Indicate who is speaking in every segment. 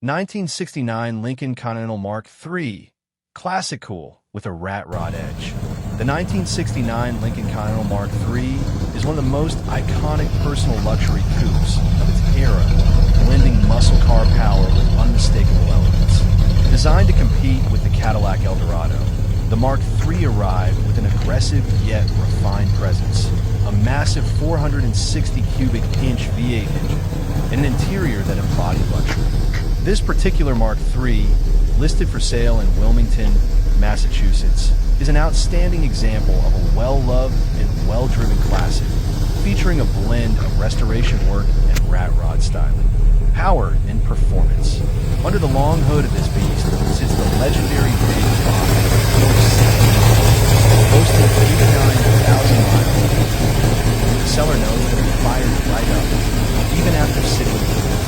Speaker 1: 1969 Lincoln Continental Mark III. Classic cool with a rat rod edge. The 1969 Lincoln Continental Mark III is one of the most iconic personal luxury coupes of its era, blending muscle car power with unmistakable elements. Designed to compete with the Cadillac Eldorado, the Mark III arrived with an aggressive yet refined presence, a massive 460 cubic inch V8 engine, and an interior that embodied luxury. This particular Mark III, listed for sale in Wilmington, Massachusetts, is an outstanding example of a well-loved and well-driven classic, featuring a blend of restoration work and rat rod styling, power and performance. Under the long hood of this beast sits the legendary Big Box, boasting 89,000 miles. The seller knows that it fires right up, even after sitting in the winter.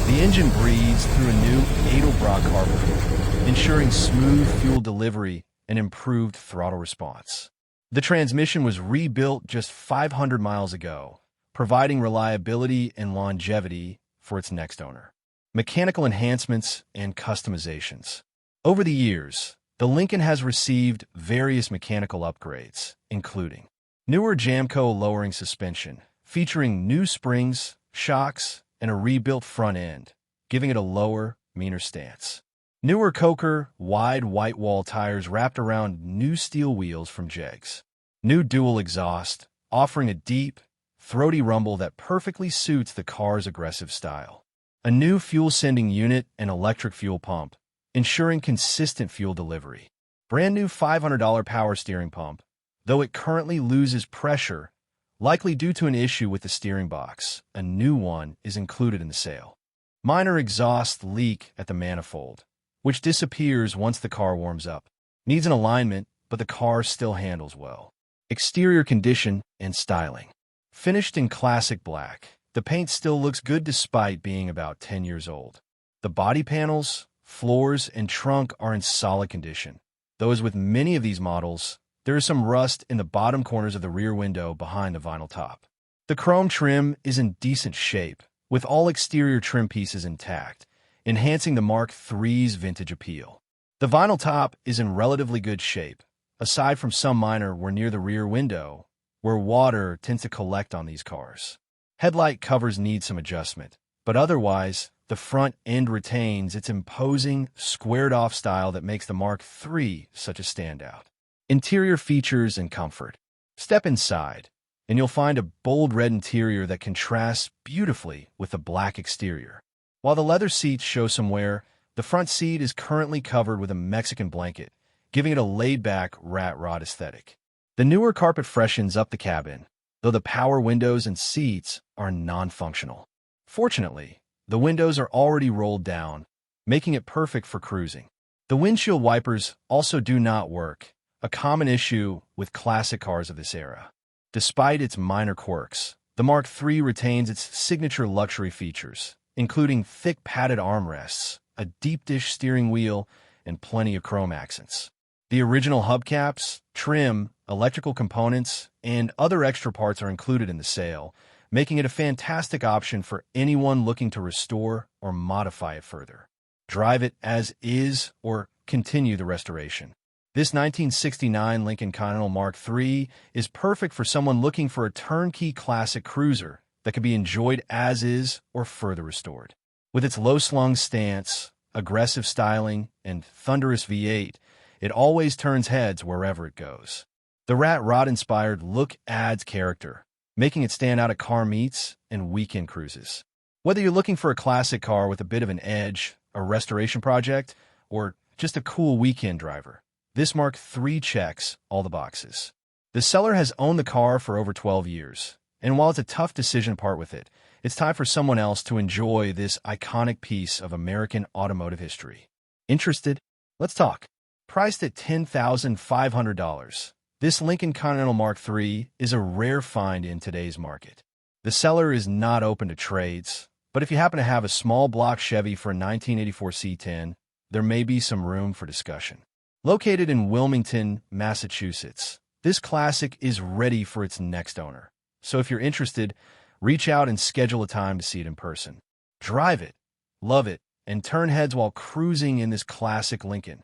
Speaker 1: The engine breathes through a new Edelbrock carburetor, ensuring smooth fuel delivery and improved throttle response. The transmission was rebuilt just 500 miles ago, providing reliability and longevity for its next owner. Mechanical enhancements and customizations. Over the years, the Lincoln has received various mechanical upgrades, including newer Jamco lowering suspension, featuring new springs, shocks, and a rebuilt front end, giving it a lower, meaner stance. Newer Coker wide white wall tires wrapped around new steel wheels from Jegs. New dual exhaust, offering a deep, throaty rumble that perfectly suits the car's aggressive style. A new fuel-sending unit and electric fuel pump, ensuring consistent fuel delivery. Brand new $500 power steering pump, though it currently loses pressure, likely due to an issue with the steering box. A new one is included in the sale. Minor exhaust leak at the manifold, which disappears once the car warms up. Needs an alignment, but the car still handles well. Exterior condition and styling. Finished in classic black, the paint still looks good despite being about 10 years old. The body panels, floors, and trunk are in solid condition, though as with many of these models, there is some rust in the bottom corners of the rear window behind the vinyl top. The chrome trim is in decent shape, with all exterior trim pieces intact, enhancing the Mark III's vintage appeal. The vinyl top is in relatively good shape, aside from some minor wear near the rear window, where water tends to collect on these cars. Headlight covers need some adjustment, but otherwise, the front end retains its imposing, squared-off style that makes the Mark III such a standout. Interior features and comfort. Step inside, and you'll find a bold red interior that contrasts beautifully with the black exterior. While the leather seats show some wear, the front seat is currently covered with a Mexican blanket, giving it a laid-back rat rod aesthetic. The newer carpet freshens up the cabin, though the power windows and seats are non-functional. Fortunately, the windows are already rolled down, making it perfect for cruising. The windshield wipers also do not work, a common issue with classic cars of this era. Despite its minor quirks, the Mark III retains its signature luxury features, including thick padded armrests, a deep dish steering wheel, and plenty of chrome accents. The original hubcaps, trim, electrical components, and other extra parts are included in the sale, making it a fantastic option for anyone looking to restore or modify it further. Drive it as is or continue the restoration. This 1969 Lincoln Continental Mark III is perfect for someone looking for a turnkey classic cruiser that can be enjoyed as is or further restored. With its low-slung stance, aggressive styling, and thunderous V8, it always turns heads wherever it goes. The rat rod-inspired look adds character, making it stand out at car meets and weekend cruises. Whether you're looking for a classic car with a bit of an edge, a restoration project, or just a cool weekend driver, this Mark III checks all the boxes. The seller has owned the car for over 12 years, and while it's a tough decision to part with it, it's time for someone else to enjoy this iconic piece of American automotive history. Interested? Let's talk. Priced at $10,500, this Lincoln Continental Mark III is a rare find in today's market. The seller is not open to trades, but if you happen to have a small block Chevy for a 1984 C10, there may be some room for discussion. Located in Wilmington, Massachusetts, this classic is ready for its next owner. So if you're interested, reach out and schedule a time to see it in person. Drive it, love it, and turn heads while cruising in this classic Lincoln.